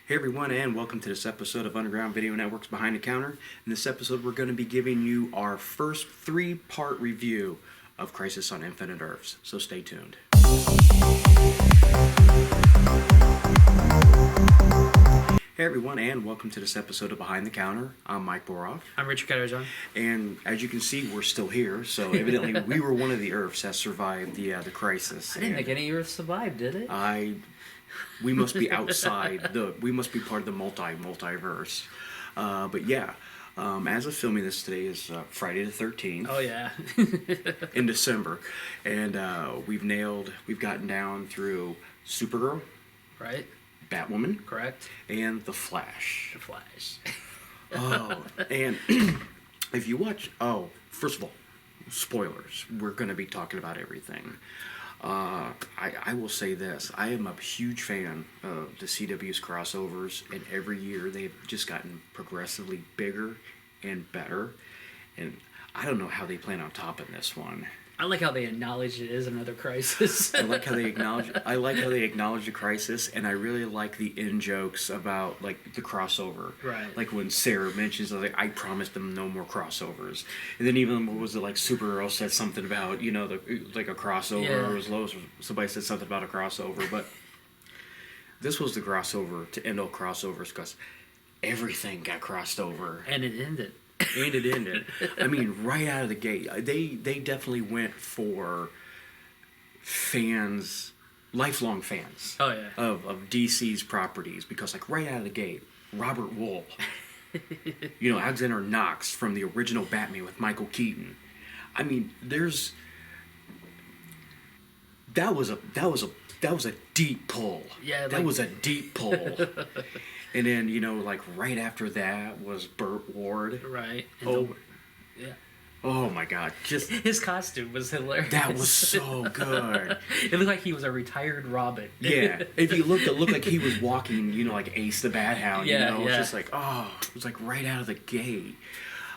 Hey everyone, and welcome to this episode of Underground Video Network's Behind the Counter. In this episode, we're going to be giving you our first three-part review of Crisis on Infinite Earths, so stay tuned. Hey everyone, and welcome to this episode of Behind the Counter. I'm Mike Boroff. I'm Richard Ketterjohn. And as you can see, we're still here, so evidently we were one of the Earths that survived the crisis. I didn't think any Earth survived, did it? We must be outside we must be part of the multiverse. But yeah, as of filming this today is Friday the 13th. Oh yeah. In December, and we've gotten down through Supergirl, Right. Batwoman, Correct. and The Flash. The Flash. Oh, and if you watch, first of all, spoilers. We're going to be talking about everything. I will say this. I am a huge fan of the CW's crossovers, and every year they've just gotten progressively bigger and better. And I don't know how they plan on topping this one. I like how they acknowledge it is another crisis. I like how they acknowledge the crisis, and I really like the in jokes about like the crossover. Right. Like when Sarah mentions like I promised them no more crossovers, and then even what was it like Supergirl said something about like a crossover. Yeah. Or was Lois, somebody said something about a crossover, but this was the crossover to end all crossovers because everything got crossed over. And it ended. And it ended. I mean, right out of the gate, they definitely went for fans, lifelong fans. Oh yeah. Of DC's properties, because like right out of the gate, Robert Wuhl, Alexander Knox from the original Batman with Michael Keaton. I mean, that was a deep pull. Yeah, that was a deep pull. And then, like right after that was Burt Ward. Right. And yeah. Oh my God! Just his costume was hilarious. that was so good. It looked like he was a retired Robin. Yeah. If you looked, it looked like he was walking, like Ace the Bat Hound. Yeah, It's just like, it was like right out of the gate.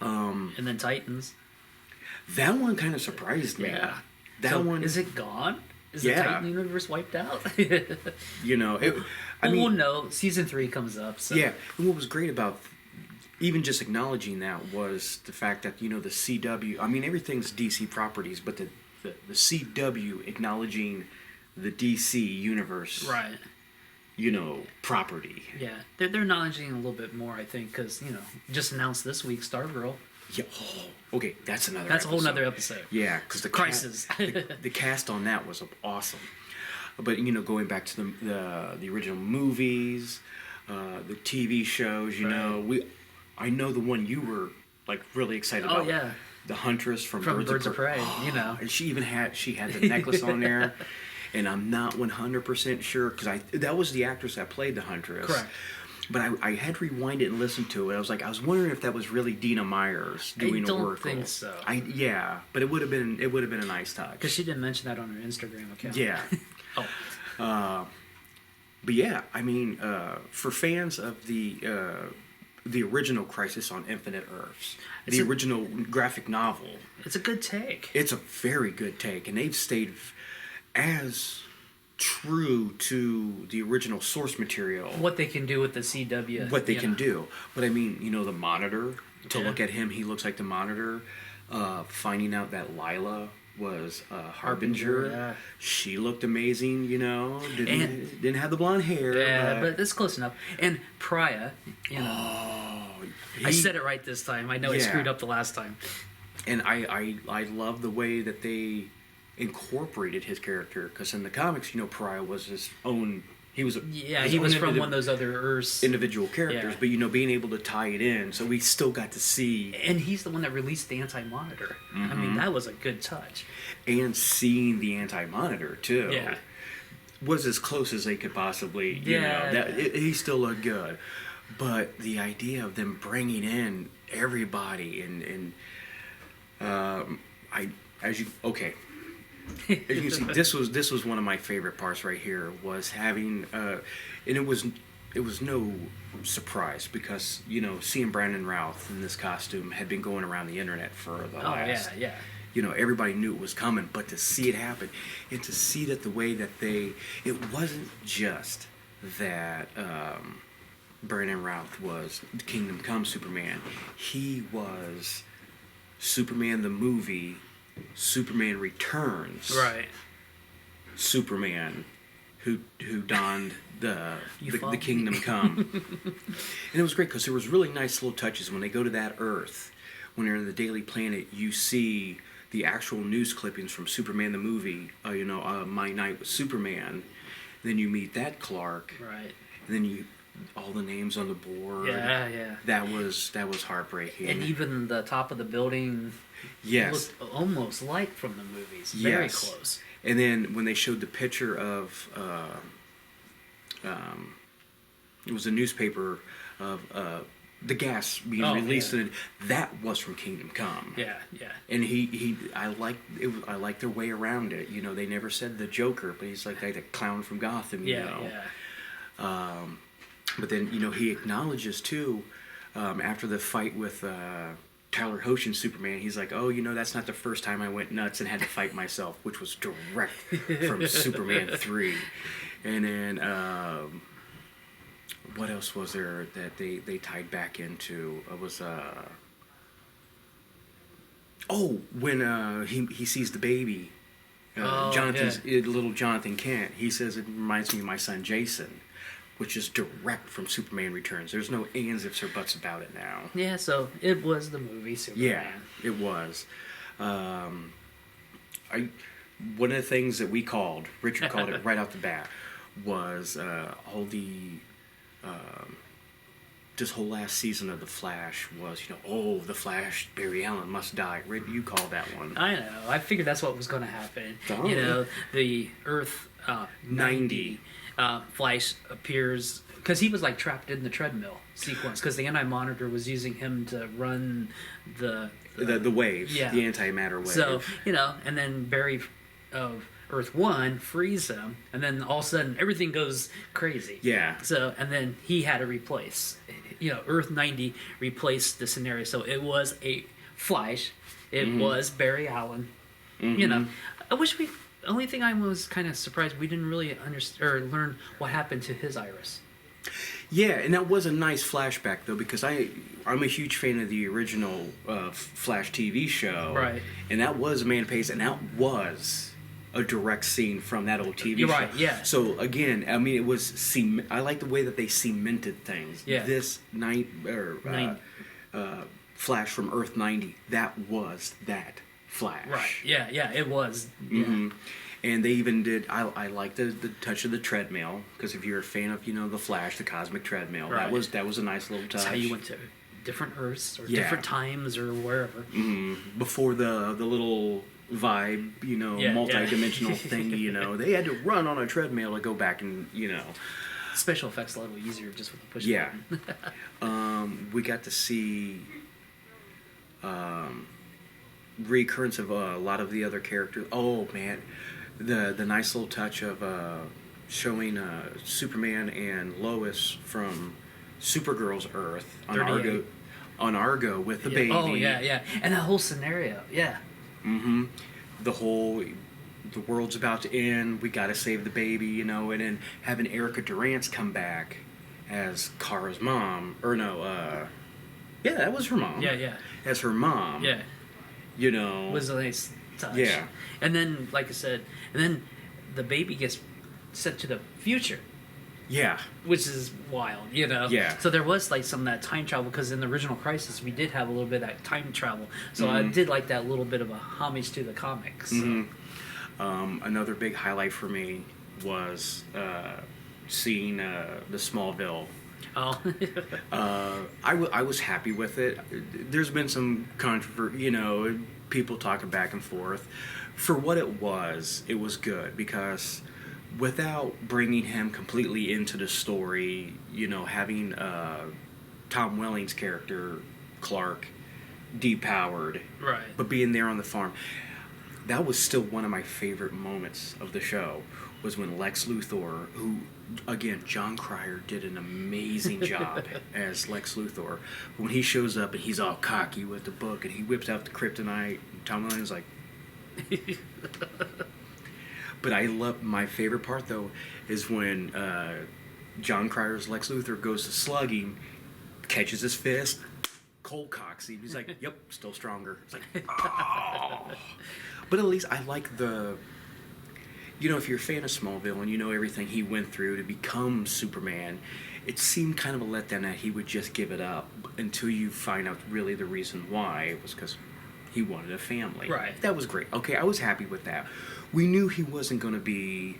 And then Titans. That one kind of surprised me. Yeah. That one is it gone? Is the Titan universe wiped out? We'll know. Season 3 comes up. So. Yeah. And what was great about even just acknowledging that was the fact that, the CW, I mean, everything's DC properties, but the CW acknowledging the DC universe. Right. Property. Yeah. They're acknowledging a little bit more, I think, because, just announced this week Stargirl. Yeah. Oh, okay. That's a whole nother episode. Yeah, because the Crisis. the cast on that was awesome. But going back to the original movies, the TV shows, I know the one you were like really excited about. Oh yeah. The Huntress from Birds of Prey. And she even had the necklace on there, and I'm not 100% sure because that was the actress that played the Huntress. Correct. But I had to rewind it and listen to it. I was wondering if that was really Dina Myers doing a work. I don't think so. But it would have been a nice touch. Because she didn't mention that on her Instagram account. Yeah. But yeah, I mean, for fans of the original Crisis on Infinite Earths, the original graphic novel, it's a good take. It's a very good take, and they've stayed as true to the original source material. What they can do with the CW. What they can do. But I mean, the Monitor, to look at him, he looks like the Monitor. Finding out that Lila was Harbinger. Yeah. She looked amazing, Didn't have the blonde hair. Yeah, but it's close enough. And Pariah, I said it right this time. I know I screwed up the last time. And I love the way that they incorporated his character, because in the comics, Pariah was his own. He was from one of those other Earths. Individual characters, but being able to tie it in, so we still got to see. And he's the one that released the Anti-Monitor. Mm-hmm. I mean, that was a good touch. And seeing the Anti-Monitor too. Yeah. Was as close as they could possibly. He still looked good, but the idea of them bringing in everybody and as you can see, this was one of my favorite parts right here, was having and it was no surprise, because seeing Brandon Routh in this costume had been going around the internet for the last everybody knew it was coming, but to see it happen and to see that the way that it wasn't just that Brandon Routh was Kingdom Come Superman. He was Superman the movie, Superman Returns. Right. Superman, who donned the follow Kingdom Come, and it was great because there was really nice little touches when they go to that Earth. When they're in the Daily Planet, you see the actual news clippings from Superman the movie. My Night with Superman. Then you meet that Clark. Right. And then all the names on the board. Yeah. That was heartbreaking. And even the top of the building. Yes. Looked almost like from the movies. Very Yes. close. And then when they showed the picture of, it was a newspaper of the gas being released, and that was from Kingdom Come. Yeah. And I liked their way around it. You know, they never said the Joker, but he's like the clown from Gotham. Yeah. But then he acknowledges too, after the fight with Tyler Hoechlin Superman, he's like, oh, that's not the first time I went nuts and had to fight myself, which was direct from Superman 3. And then, what else was there that they tied back into? It was, when he sees the baby, little Jonathan Kent, he says, it reminds me of my son Jason, which is direct from Superman Returns. There's no ands, ifs, or buts about it now. Yeah, so it was the movie Superman. Yeah, it was. One of the things that Richard called it right out the bat, was all the this whole last season of The Flash was, the Flash, Barry Allen must die. Rick, you called that one. I know. I figured that's what was going to happen. Oh. The Earth 90 Flash appears because he was like trapped in the treadmill sequence because the Anti-Monitor was using him to run the wave, yeah. the antimatter wave. So, and then Barry of Earth 1 frees him, and then all of a sudden everything goes crazy. Yeah. So, and then he had to replace, Earth 90 replaced the scenario. So it was a Flash. It was Barry Allen. Mm-hmm. I wish only thing I was kind of surprised we didn't really understand or learn what happened to his iris. Yeah, and that was a nice flashback though, because I'm a huge fan of the original Flash TV show. Right. And that was Amanda Pays, and that was a direct scene from that old TV You're show. right, yeah. So again, I mean, it was I like the way that they cemented things. Yeah. This Flash from Earth 90, that was that Flash. Right. Yeah, it was. Mm-hmm. And they even did. I like the touch of the treadmill, because if you're a fan of the Flash, the cosmic treadmill, Right. that was a nice little touch. That's how you went to different Earths or Yeah. different times or wherever. Before the little vibe, multi-dimensional thing, they had to run on a treadmill to go back and Special effects a little easier just with the push Yeah. button. We got to see recurrence of a lot of the other characters. Oh man, the nice little touch of showing Superman and Lois from Supergirl's Earth on 38. Argo with the baby. Oh yeah, and that whole scenario, yeah. Mm-hmm. The world's about to end. We got to save the baby, and then having Erica Durance come back as Kara's mom, or no, yeah, that was her mom. Yeah. As her mom. Yeah. Was a nice touch. Yeah. And then, like I said, the baby gets sent to the future. Yeah. Which is wild, Yeah. So there was like some of that time travel, because in the original Crisis we did have a little bit of that time travel. So I did like that little bit of a homage to the comics. So. Another big highlight for me was seeing the Smallville. Oh. I was happy with it. There's been some controversy, people talking back and forth. For what it was good, because without bringing him completely into the story, having Tom Welling's character, Clark, depowered, Right. but being there on the farm, that was still one of my favorite moments of the show, was when Lex Luthor, who, again, John Cryer did an amazing job as Lex Luthor. When he shows up and he's all cocky with the book and he whips out the kryptonite, Tom Welling's like... But my favorite part, though, is when John Cryer's Lex Luthor goes to slug him, catches his fist, cold cocks him. He's like, "Yep, still stronger." It's like, oh. But at least I like the. You know, if you're a fan of Smallville and you know everything he went through to become Superman, it seemed kind of a letdown that he would just give it up until you find out really the reason why. It was because he wanted a family. Right. That was great. Okay, I was happy with that. We knew he wasn't going to be,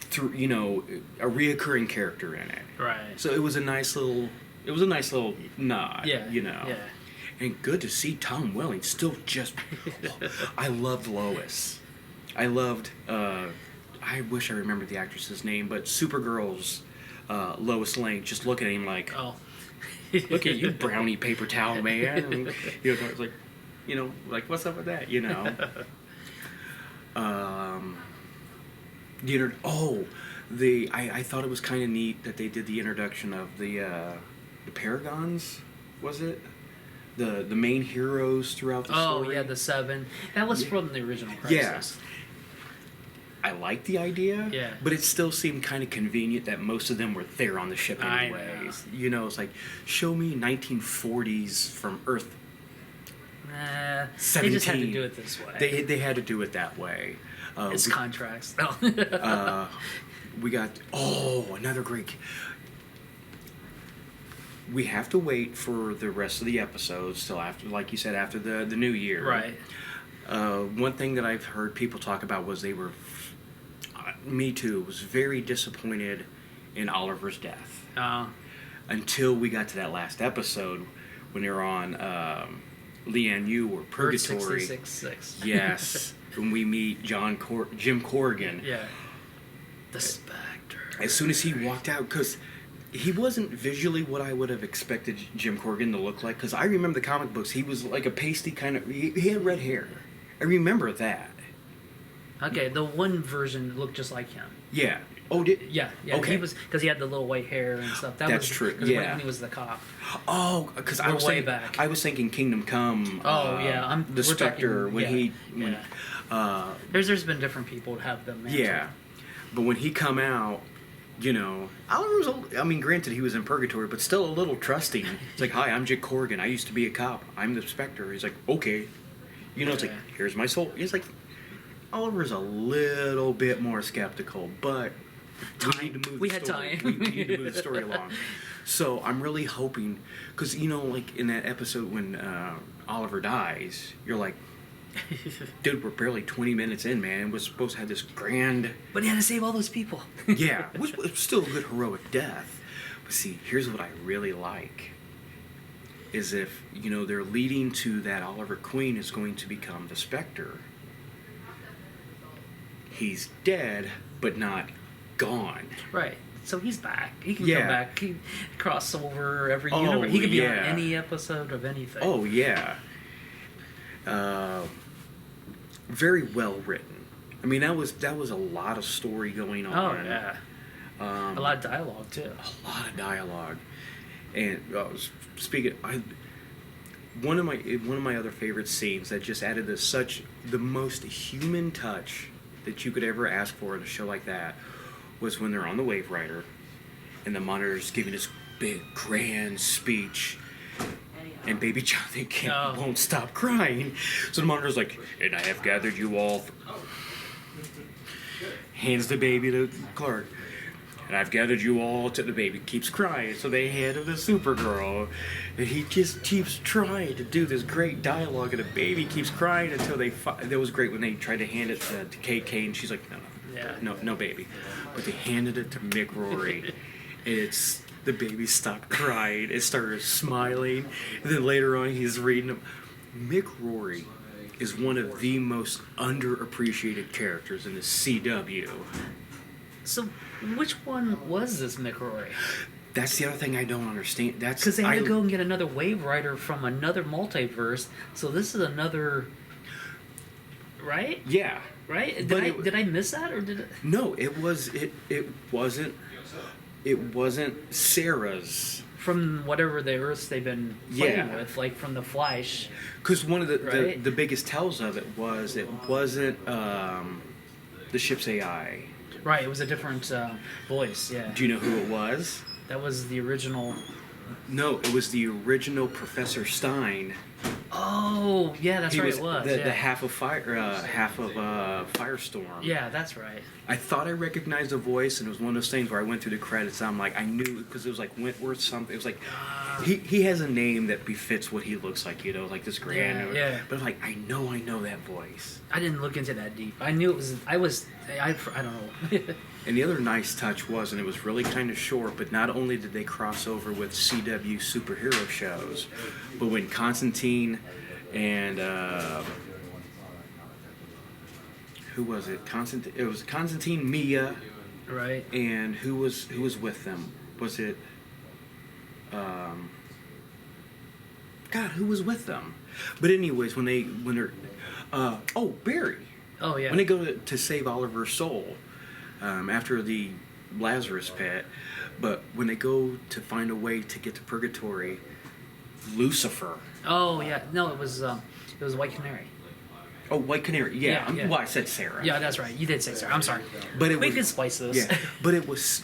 through you know, a reoccurring character in it. Right. So it was a nice little nod. Yeah. You know. Yeah. And good to see Tom Welling still just. I loved Lois. I loved. I wish I remembered the actress's name, but Supergirl's Lois Lane. Just looking at him like, Oh. look at you, brownie paper towel man. And, you know, it's like, you know, like what's up with that? You know. I thought it was kind of neat that they did the introduction of the Paragons. Was it? The main heroes throughout the story. Oh yeah, the 7. That was from the original Crisis. Yeah. I like the idea, Yeah. but it still seemed kind of convenient that most of them were there on the ship I anyways. You know, it's like, show me 1940s from Earth Nah, 17. they just had to do it this way. They had to do it that way. It's contracts. No. We got, another great... We have to wait for the rest of the episodes till after, like you said, after the new year. Right. One thing that I've heard people talk about was they were, me too, was very disappointed in Oliver's death. Until we got to that last episode when they were on Lian Yu or Purgatory. 66.6. Yes. When we meet Jim Corrigan. Yeah. The Spectre. As soon as he walked out, because he wasn't visually what I would have expected Jim Corrigan to look like. Because I remember the comic books, he was like a pasty kind of... He had red hair. I remember that. Okay, the one version looked just like him. Yeah. Oh, did... Yeah. Okay. He was... Because he had the little white hair and stuff. That's was, true, 'cause yeah. when he was the cop. Oh, because I We're was way thinking, back. I was thinking Kingdom Come. Oh, yeah. The Spectre talking, when yeah, he... When, yeah. There's been different people to have them. Yeah. But when he come out... You know, Oliver was, I mean, granted, he was in purgatory, but still a little trusting. It's like, hi, I'm Jim Corrigan. I used to be a cop. I'm the Spectre. He's like, okay. You know, it's like, here's my soul. He's like, Oliver's a little bit more skeptical, but we need to move We the had story. time. We need to move the story along. So I'm really hoping, because, you know, like in that episode when Oliver dies, you're like, dude, we're barely 20 minutes in, man. We're supposed to have this grand... But he had to save all those people. Yeah, which was still a good heroic death. But see, here's what I really like. Is if, you know, they're leading to that Oliver Queen is going to become the Spectre. He's dead, but not gone. Right. So he's back. He can Yeah. come back. He cross over every Oh, universe. He could be on yeah. any episode of anything. Oh, yeah. Very well written. I mean, that was a lot of story going on. Oh, yeah. A A lot of dialogue, too. A lot of dialogue. And speaking, one of my other favorite scenes that just added the most human touch that you could ever ask for in a show like that was when they're on the Wave Rider and the Monitor's giving this big grand speech. And Baby Jonathan won't stop crying. So the Monitor's like, and I have gathered you all. Hands the baby to Clark. And I've gathered you all to the baby. Keeps crying. So they hand him the Supergirl. And he just keeps trying to do this great dialogue. And the baby keeps crying until that was great when they tried to hand it to KK. And she's like, no, baby. But they handed it to Mick Rory. And the baby stopped crying. It started smiling. And then later on, he's reading them. Mick Rory is one of the most underappreciated characters in the CW. So, which one was this Mick Rory? That's the other thing I don't understand. Because they had to go and get another Wave Rider from another multiverse. So this is another... Right? Yeah. Right? Did I miss that? Or did it... No, it wasn't Sarah's. From whatever the Earths they've been playing with, like from the Flash. Because one of Right? the biggest tells of it wasn't the ship's AI. Right, it was a different voice. Yeah, Do you know who it was? that was the original. No, it was the original Professor Stein. Oh, yeah, that's He right. was It was. the, Yeah. the half of Firestorm. Yeah, that's right. I thought I recognized the voice, and it was one of those things where I went through the credits. And I'm like, I knew because it was like Wentworth something. It was like he has a name that befits what he looks like, like this grand. Yeah. But like, I know that voice. I didn't look into that deep. I knew it was. I don't know. And the other nice touch was, and it was really kind of short, but not only did they cross over with CW superhero shows, but when Constantine and who was it? It was Constantine, Mia, Right. and who was with them? Was it? God, who was with them? But anyways, when they're Barry. Oh yeah. When they go to save Oliver's soul after the Lazarus pit, but when they go to find a way to get to purgatory, Lucifer. Oh yeah. No, it was White Canary. Oh, White Canary. Yeah. Yeah. Well, I said Sarah. Yeah, that's right. You did say so. I'm sorry. But We can splice this. Yeah, but it was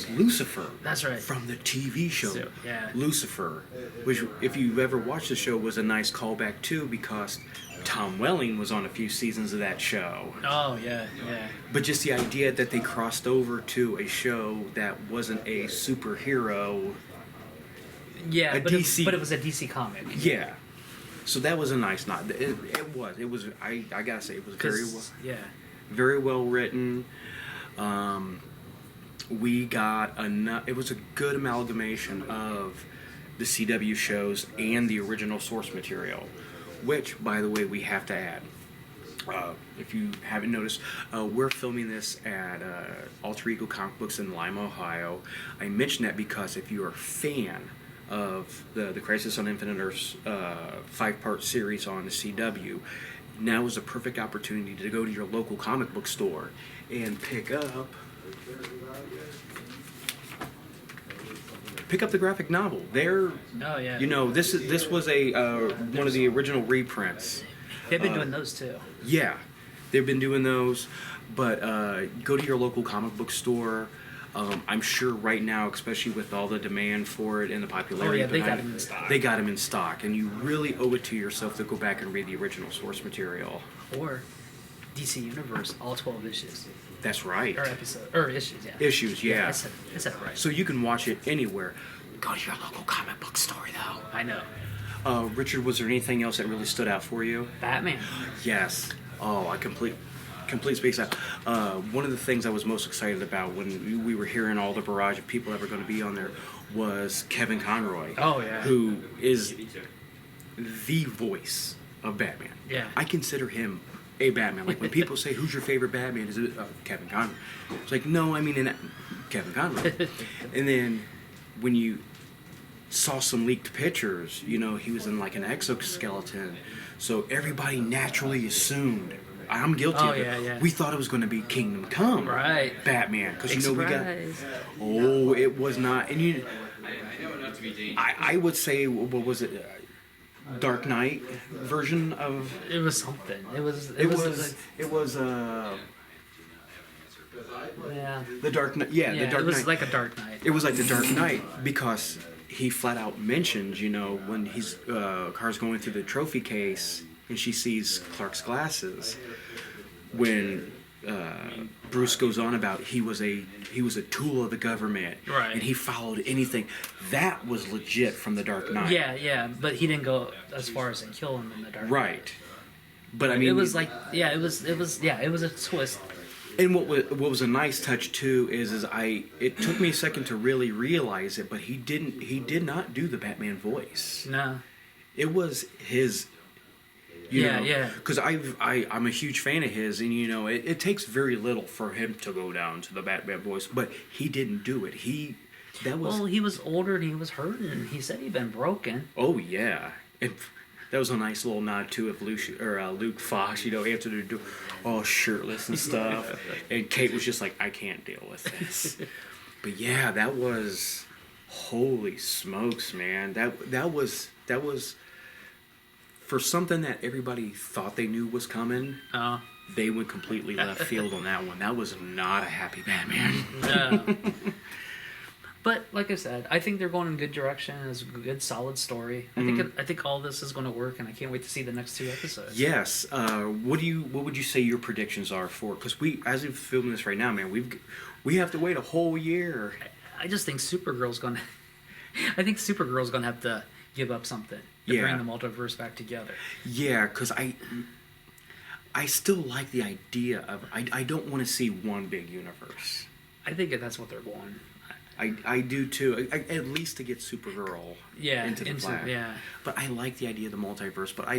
Lucifer. That's right. From the TV show. So, yeah. Lucifer, which if you've ever watched the show, was a nice callback too, because Tom Welling was on a few seasons of that show. Oh yeah, yeah. But just the idea that they crossed over to a show that wasn't a superhero. Yeah, A but DC but it was a DC comic. Yeah. So that was a nice nod. It was. I gotta say, it was Yeah. very well written. We got enough. It was a good amalgamation of the CW shows and the original source material, which, by the way, we have to add. If you haven't noticed, we're filming this at Alter Ego Comic Books in Lima, Ohio. I mention that because if you're a fan of the Crisis on Infinite Earths 5-part series on the CW, now is a perfect opportunity to go to your local comic book store and pick up the graphic novel. Oh yeah. This was a one of the original reprints. They've been doing those too. Yeah, they've been doing those, but go to your local comic book store. I'm sure right now, especially with all the demand for it and the popularity, they got them in stock. They got them in stock, and you really owe it to yourself to go back and read the original source material. Or DC Universe, all 12 issues. That's right. Or issues, yeah. Issues, yeah. I said it right. So you can watch it anywhere. Go to your local comic book store, though. I know. Richard, was there anything else that really stood out for you? Batman. Yes. Oh, I complete space out. One of the things I was most excited about when we were hearing all the barrage of people that were going to be on there was Kevin Conroy. Oh, yeah. Who is the voice of Batman. Yeah. I consider him a Batman. Like when people say, "Who's your favorite Batman?" Is it Kevin Conroy? It's like, no, I mean Kevin Conroy. And then when you saw some leaked pictures, he was in like an exoskeleton, so everybody naturally assumed. I'm guilty of it. Yeah. We thought it was going to be Kingdom Come, Right. Batman, because we got. Surprise. Oh, it was not, and I would say, what was it? Dark Knight version of. It was something. It was. Yeah. The Dark Knight. Yeah, the Dark It was Knight. like a Dark Knight. It was like the Dark Knight because he flat out mentioned, when he's Kara's going through the trophy case and she sees Clark's glasses, when Bruce goes on about he was a tool of the government, Right. and he followed anything. That was legit from the Dark Knight. Yeah, but he didn't go as far as to kill him in the Dark Knight. Right. But I mean, It was like, it was a twist. And what was a nice touch too is it took me a second to really realize it, but he did not do the Batman voice. No. It was his. Yeah. Because I'm a huge fan of his, and it takes very little for him to go down to the Batman voice, but he didn't do it. Well, he was older and he was hurting. He said he'd been broken. Oh yeah, and that was a nice little nod too of Luke Fox, answered the door, all shirtless and stuff, and Kate was just like, I can't deal with this. But yeah, that was, holy smokes, man, that was. For something that everybody thought they knew was coming, they went completely left field on that one. That was not a happy Batman. No. But like I said, I think they're going in a good direction. It's a good, solid story. I think all this is going to work, and I can't wait to see the next 2 episodes. Yes. What would you say your predictions are for? Because as we're filming this right now, man, we have to wait a whole year. I just think Supergirl's going to. I think Supergirl's going to have to give up something to bring the multiverse back together. Yeah, because I still like the idea of I don't want to see one big universe. I think that's what they're going. I do too. At least to get Supergirl into the Flash. Yeah. But I like the idea of the multiverse. But I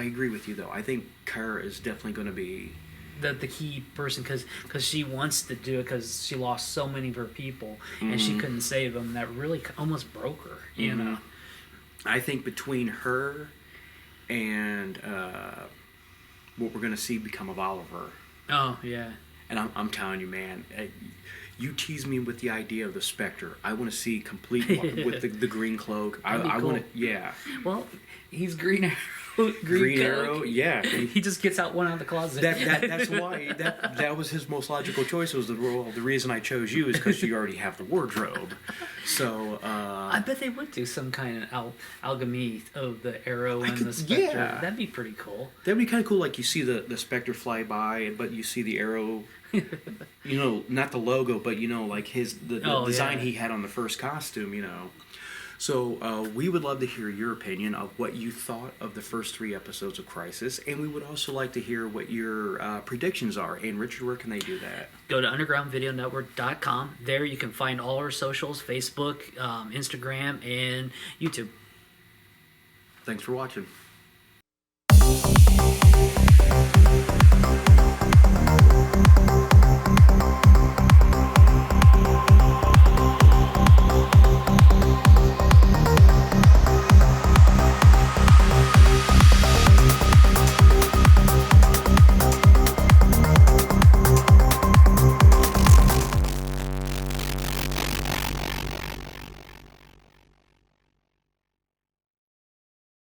agree with you though. I think Kara is definitely going to be the key person because she wants to do it because she lost so many of her people and she couldn't save them. That really almost broke her. You know. I think between her and what we're going to see become of Oliver. Oh yeah. And I'm telling you, man. You tease me with the idea of the Spectre. I want to see complete with the green cloak. I want to, yeah. Well, he's Green Arrow. Green Arrow, yeah. He just gets out one out of the closet. That's why that was his most logical choice. Was the reason I chose you is because you already have the wardrobe. So I bet they would do some kind of alchemy of the Arrow and the Spectre. Yeah. That'd be pretty cool. That'd be kind of cool. Like you see the Spectre fly by, but you see the Arrow. You know, not the logo, but you know, like the design he had on the first costume. You know, so we would love to hear your opinion of what you thought of the first 3 episodes of Crisis, and we would also like to hear what your predictions are. And Richard, where can they do that? Go to undergroundvideonetwork.com. There you can find all our socials: Facebook, Instagram, and YouTube. Thanks for watching.